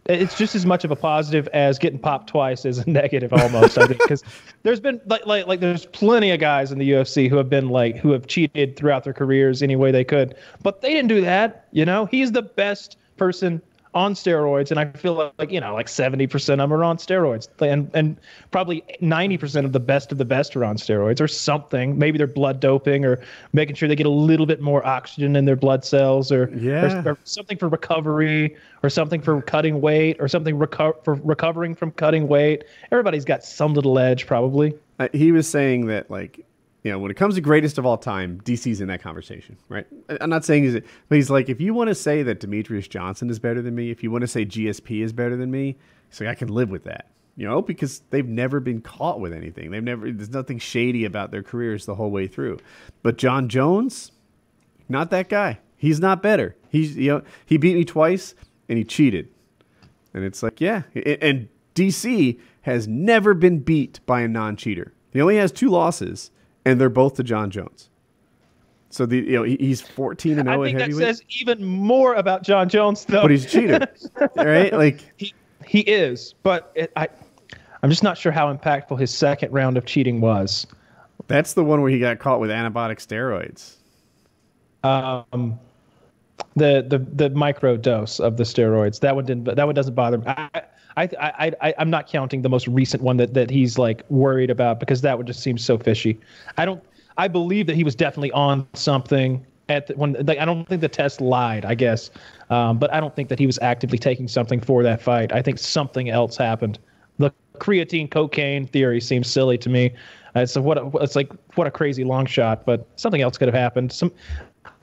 It's just as much of a positive as getting popped twice is a negative almost. I think because there's been like there's plenty of guys in the UFC who have been who have cheated throughout their careers any way they could, but they didn't do that. He's the best person on steroids, and I feel like 70% of them are on steroids, and probably 90% of the best are on steroids or something. Maybe they're blood doping or making sure they get a little bit more oxygen in their blood cells, or something for recovery, or something for cutting weight, or something for recovering from cutting weight. Everybody's got some little edge, probably. He was saying that when it comes to greatest of all time, DC's in that conversation, right? I'm not saying but he's like, if you want to say that Demetrius Johnson is better than me, if you want to say GSP is better than me, he's like, I can live with that, because they've never been caught with anything. There's nothing shady about their careers the whole way through. But John Jones, not that guy. He's not better. He beat me twice and he cheated. And it's like, yeah. And DC has never been beat by a non-cheater. He only has 2 losses. And they're both to John Jones. So he's 14-0 at heavyweight. I think that says even more about John Jones, though. But he's a cheater, right? He is, but I'm just not sure how impactful his second round of cheating was. That's the one where he got caught with anabolic steroids. The micro dose of the steroids. That one doesn't bother me. I'm not counting the most recent one that he's worried about, because that would just seem so fishy. I believe that he was definitely on something I don't think the test lied, I guess, but I don't think that he was actively taking something for that fight. I think something else happened. The creatine cocaine theory seems silly to me. What a crazy long shot, but something else could have happened.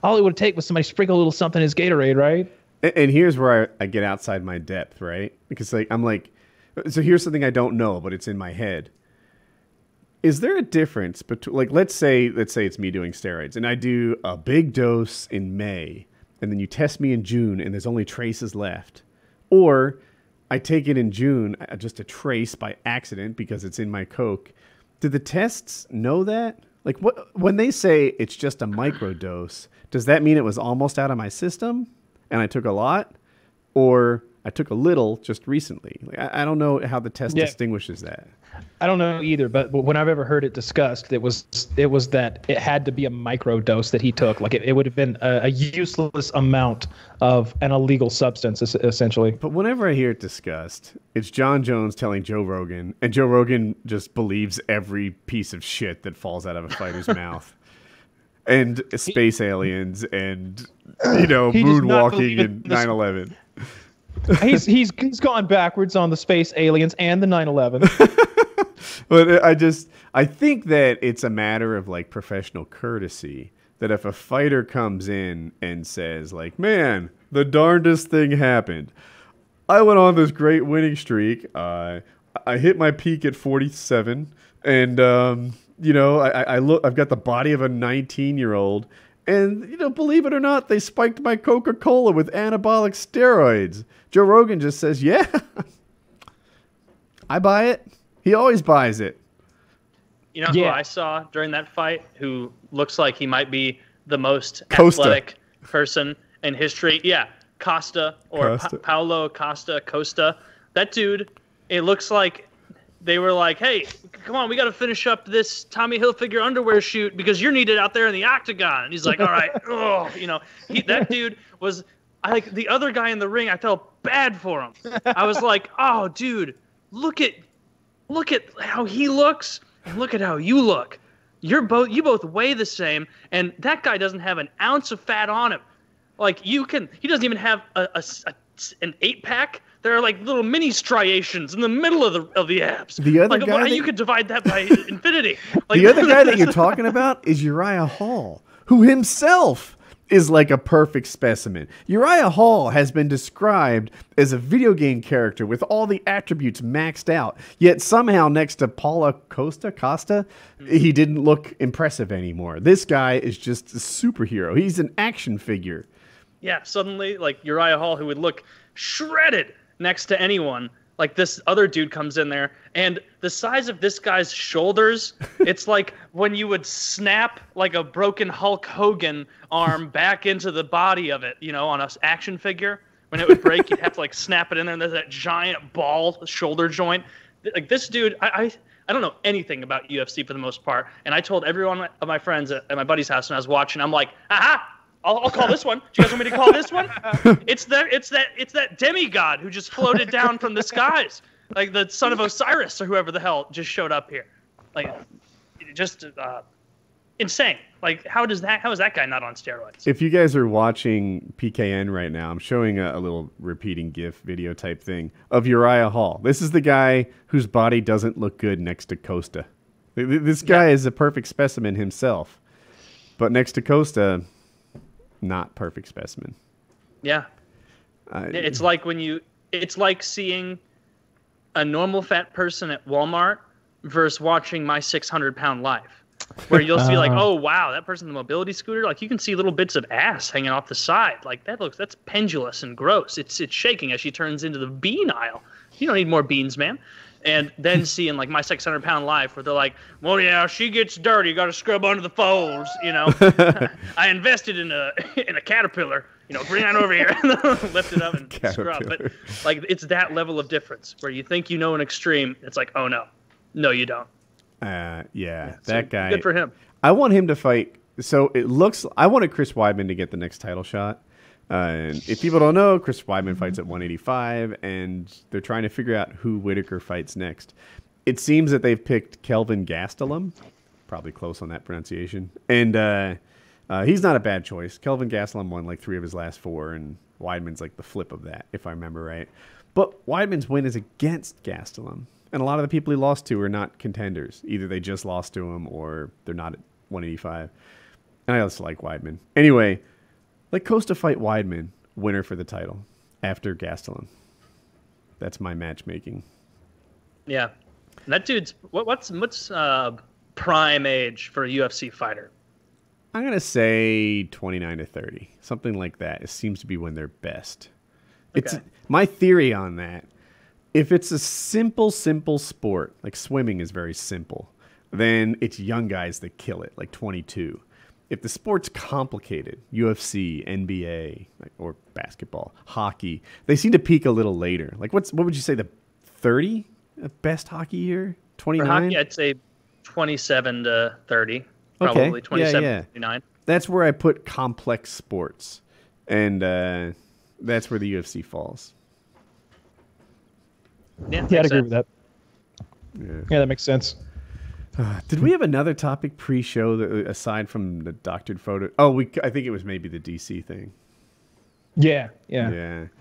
All it would take was somebody sprinkle a little something in his Gatorade, right? And here's where I get outside my depth, right? Because so here's something I don't know, but it's in my head. Is there a difference between, let's say it's me doing steroids, and I do a big dose in May, and then you test me in June, and there's only traces left, or I take it in June, just a trace by accident because it's in my Coke. Do the tests know that? When they say it's just a microdose, does that mean it was almost out of my system? And I took a lot, or I took a little just recently. I don't know how the test distinguishes that. I don't know either, but when I've ever heard it discussed, it was that it had to be a micro dose that he took. It would have been a useless amount of an illegal substance, essentially. But whenever I hear it discussed, it's John Jones telling Joe Rogan, and Joe Rogan just believes every piece of shit that falls out of a fighter's mouth. And space aliens and, moonwalking and 9/11. He's gone backwards on the space aliens and the 9/11. But I think that it's a matter of professional courtesy, that if a fighter comes in and says man, the darndest thing happened. I went on this great winning streak. I hit my peak at 47 and, I've got the body of a 19-year-old, and believe it or not, they spiked my Coca-Cola with anabolic steroids. Joe Rogan just says, "Yeah, I buy it." He always buys it. Who I saw during that fight, who looks like he might be the most Costa. athletic person in history? Yeah, Costa or Paulo Costa. That dude, it looks like they were like, hey, come on, we got to finish up this Tommy Hilfiger underwear shoot because you're needed out there in the octagon. And he's like, all right. That dude was the other guy in the ring. I felt bad for him. I was like, oh, dude, look at how he looks and look at how you look. You both weigh the same, and that guy doesn't have an ounce of fat on him. He doesn't even have an 8-pack. There are little mini striations in the middle of the abs. The other guy you could divide that by infinity. The other guy that you're talking about is Uriah Hall, who himself is a perfect specimen. Uriah Hall has been described as a video game character with all the attributes maxed out, yet somehow next to Paulo Costa, he didn't look impressive anymore. This guy is just a superhero. He's an action figure. Yeah, suddenly Uriah Hall, who would look shredded next to anyone, this other dude comes in there, and the size of this guy's shoulders, it's like when you would snap a broken Hulk Hogan arm back into the body of it, on an action figure, When it would break, you'd have to like snap it in there, and there's that giant ball shoulder joint. Like this dude, I don't know anything about UFC for the most part, and I told every one of my friends at my buddy's house when I was watching, I'm like, aha! I'll call this one. Do you guys want me to call this one? It's that demigod who just floated down from the skies, like the son of Osiris or whoever the hell just showed up here, like just insane. Like how is that guy not on steroids? If you guys are watching PKN right now, I'm showing a little repeating GIF video type thing of Uriah Hall. This is the guy whose body doesn't look good next to Costa. This guy is a perfect specimen himself, but next to Costa, not perfect specimen. Yeah. It's like seeing a normal fat person at Walmart versus watching My 600-Pound Life, where you'll see like, oh wow, that person in the mobility scooter, like you can see little bits of ass hanging off the side. Like that's pendulous and gross. It's shaking as she turns into the bean aisle. You don't need more beans, man. And then seeing like My 600-Pound Life, where they're like, well, yeah, she gets dirty, you got to scrub under the folds, you know. I invested in a caterpillar, you know, bring that over here, lift it up and scrub. But like, it's that level of difference where you think you know an extreme, it's like, oh no, you don't. Yeah, so that guy. Good for him. I want him to fight. So I wanted Chris Weidman to get the next title shot. And if people don't know, Chris Weidman fights at 185, and they're trying to figure out who Whitaker fights next. It seems that they've picked Kelvin Gastelum, probably close on that pronunciation, and he's not a bad choice. Kelvin Gastelum won like 3 of his last 4, and Weidman's like the flip of that, if I remember right. But Weidman's win is against Gastelum, and a lot of the people he lost to are not contenders. Either they just lost to him, or they're not at 185. And I also like Weidman. Anyway, let Costa fight Weidman, winner for the title, after Gastelum. That's my matchmaking. Yeah, that dude's what's prime age for a UFC fighter? I'm gonna say 29 to 30, something like that. It seems to be when they're best. Okay. It's my theory on that. If it's a simple sport, like swimming is very simple, then it's young guys that kill it, like 22. If the sport's complicated, UFC, NBA, or basketball, hockey, they seem to peak a little later. Like what would you say, the 30 best hockey year? 29? For hockey, I'd say 27 to 30. Probably okay. 27 yeah. to 29. That's where I put complex sports. And that's where the UFC falls. Yeah, I'd agree with that. Yeah, that makes sense. Did we have another topic pre-show that, aside from the doctored photo? Oh, I think it was maybe the DC thing. Yeah.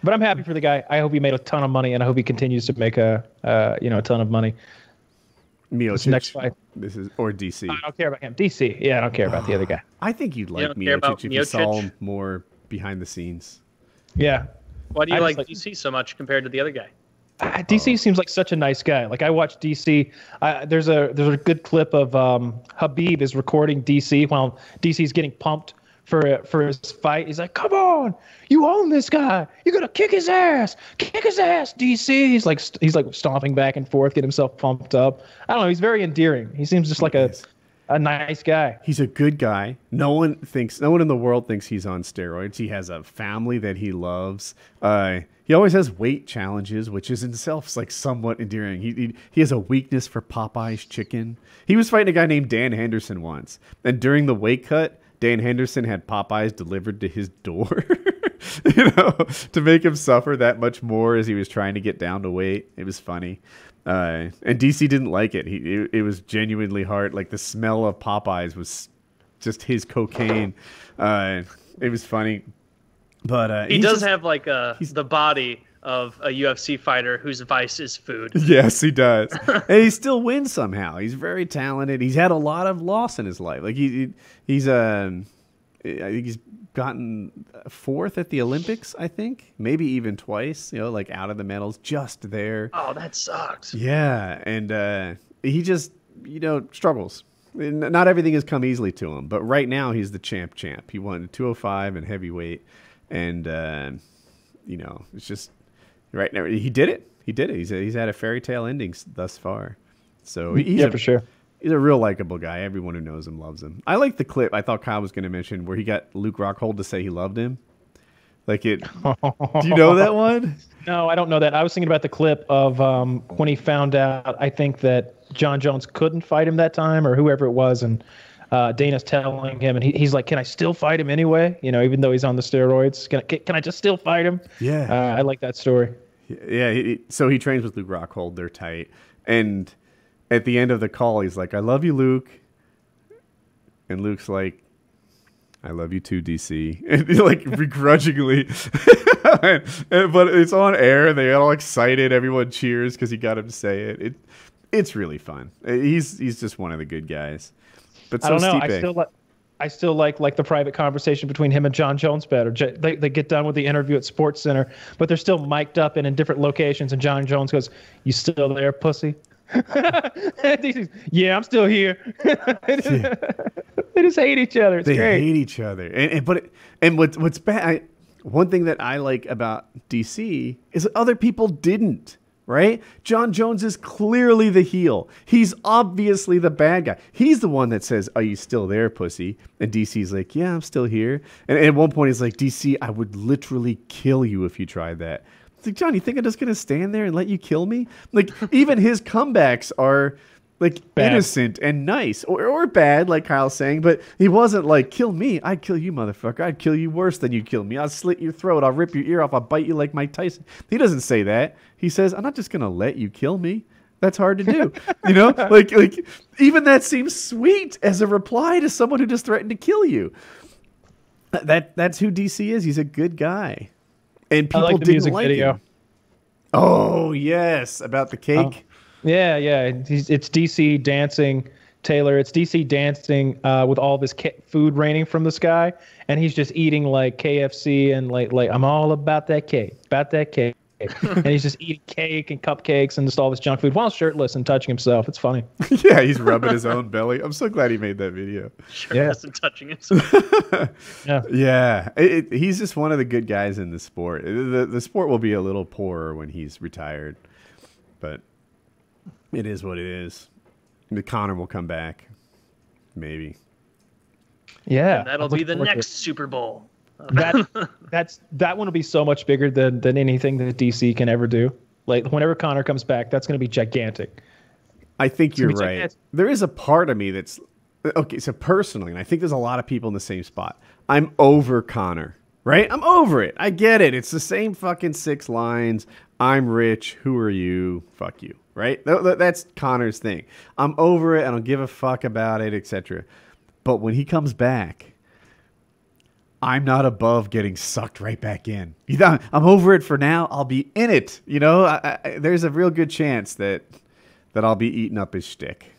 But I'm happy for the guy. I hope he made a ton of money, and I hope he continues to make a ton of money. Miocic. Next fight. Or DC. I don't care about him. DC. Yeah, I don't care about the other guy. I think you'd like You don't care about Miocic if you saw Miocic? him more behind the scenes. Yeah. Why do you I like just DC so much compared to the other guy? DC seems like such a nice guy. Like I watched DC. There's a good clip of Habib is recording DC while DC's getting pumped for his fight. He's like, "Come on, you own this guy. You're gonna kick his ass, DC." He's like stomping back and forth, getting himself pumped up. I don't know. He's very endearing. He seems just like a nice guy. He's a good guy. No one in the world thinks he's on steroids. He has a family that he loves. He always has weight challenges, which is in itself like somewhat endearing. He has a weakness for Popeye's chicken. He was fighting a guy named Dan Henderson once, and during the weight cut, Dan Henderson had Popeyes delivered to his door, to make him suffer that much more as he was trying to get down to weight. It was funny. And DC didn't like it. It was genuinely hard. Like the smell of Popeyes was just his cocaine. It was funny. But he does have like the body of a UFC fighter whose vice is food. Yes, he does. And he still wins somehow. He's very talented. He's had a lot of loss in his life. Like he's I think he's gotten 4th at the Olympics, I think. Maybe even twice, like out of the medals, just there. Oh, that sucks. Yeah, and he just, struggles. Not everything has come easily to him, but right now he's the champ. He won 205 and heavyweight, and it's just right now he did it. He's had a fairy tale ending thus far. So for sure. He's a real likable guy. Everyone who knows him loves him. I like the clip I thought Kyle was going to mention where he got Luke Rockhold to say he loved him. Like it. Do you know that one? No, I don't know that. I was thinking about the clip of when he found out, I think that John Jones couldn't fight him that time, or whoever it was, and Dana's telling him, and he's like, "Can I still fight him anyway? You know, even though he's on the steroids, can I just still fight him?" Yeah, I like that story. Yeah, so he trains with Luke Rockhold. They're tight, and at the end of the call, he's like, "I love you, Luke," and Luke's like, "I love you too, DC," and like begrudgingly. But it's on air, and they get all excited. Everyone cheers because he got him to say it. It's really fun. He's just one of the good guys. But so I don't know. Stipe. I still like the private conversation between him and John Jones better. They get done with the interview at Sports Center, but they're still mic'd up and in different locations. And John Jones goes, "You still there, pussy?" Yeah, I'm still here. They just hate each other. It's they great. hate each other. And what's bad? One thing that I like about DC is that other people didn't. Right? John Jones is clearly the heel. He's obviously the bad guy. He's the one that says, "Are you still there, pussy?" And DC's like, "Yeah, I'm still here." And at one point, he's like, "DC, I would literally kill you if you tried that." It's like, John, you think I'm just going to stand there and let you kill me? Like, even his comebacks are like bad. Innocent and nice or bad, like Kyle's saying, but he wasn't like, "Kill me, I'd kill you, motherfucker. I'd kill you worse than you kill me. I'll slit your throat. I'll rip your ear off. I'll bite you like Mike Tyson." He doesn't say that. He says, "I'm not just going to let you kill me. That's hard to do." You know, like even that seems sweet as a reply to someone who just threatened to kill you. That's who DC is. He's a good guy. And people I like the didn't music like video. him. Oh, yes, about the cake. Yeah. It's DC dancing, Taylor. It's DC dancing with all this food raining from the sky, and he's just eating like KFC and like I'm all about that cake, and he's just eating cake and cupcakes and just all this junk food while shirtless and touching himself. It's funny. Yeah, he's rubbing his own belly. I'm so glad he made that video. Shirtless and touching himself. Yeah. He's just one of the good guys in the sport. The sport will be a little poorer when he's retired, but it is what it is. The Connor will come back, maybe. Yeah, And that'll be the next Super Bowl. That one will be so much bigger than anything that DC can ever do. Like whenever Connor comes back, that's going to be gigantic. I think you're right. gigantic. There is a part of me that's okay. So personally, and I think there's a lot of people in the same spot. I'm over Connor, right? I'm over it. I get it. It's the same fucking 6 lines. I'm rich. Who are you? Fuck you. Right? That's Connor's thing. I'm over it. I don't give a fuck about it, etc. But when he comes back, I'm not above getting sucked right back in. I'm over it for now. I'll be in it. You know, there's a real good chance that I'll be eating up his shtick.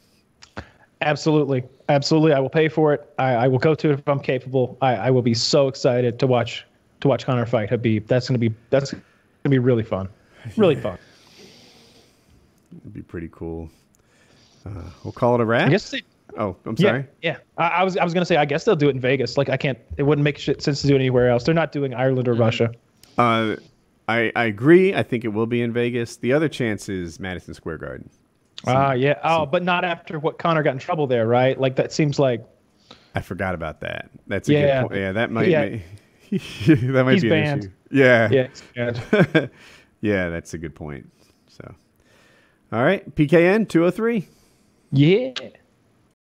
Absolutely. I will pay for it. I will go to it if I'm capable. I will be so excited to watch Connor fight Habib. That's gonna be really fun. Really fun. It'd be pretty cool. We'll call it a wrap. I guess Oh, I'm sorry. Yeah. I was gonna say I guess they'll do it in Vegas. Like it wouldn't make sense to do it anywhere else. They're not doing Ireland or Russia. I agree. I think it will be in Vegas. The other chance is Madison Square Garden. Yeah. Oh, but not after what Connor got in trouble there, right? Like that seems like. I forgot about that. That's a good point. Yeah, that might that might He's be banned. an issue. Yeah. Yeah. He's banned. Yeah, that's a good point. So, all right, PKN 203. Yeah.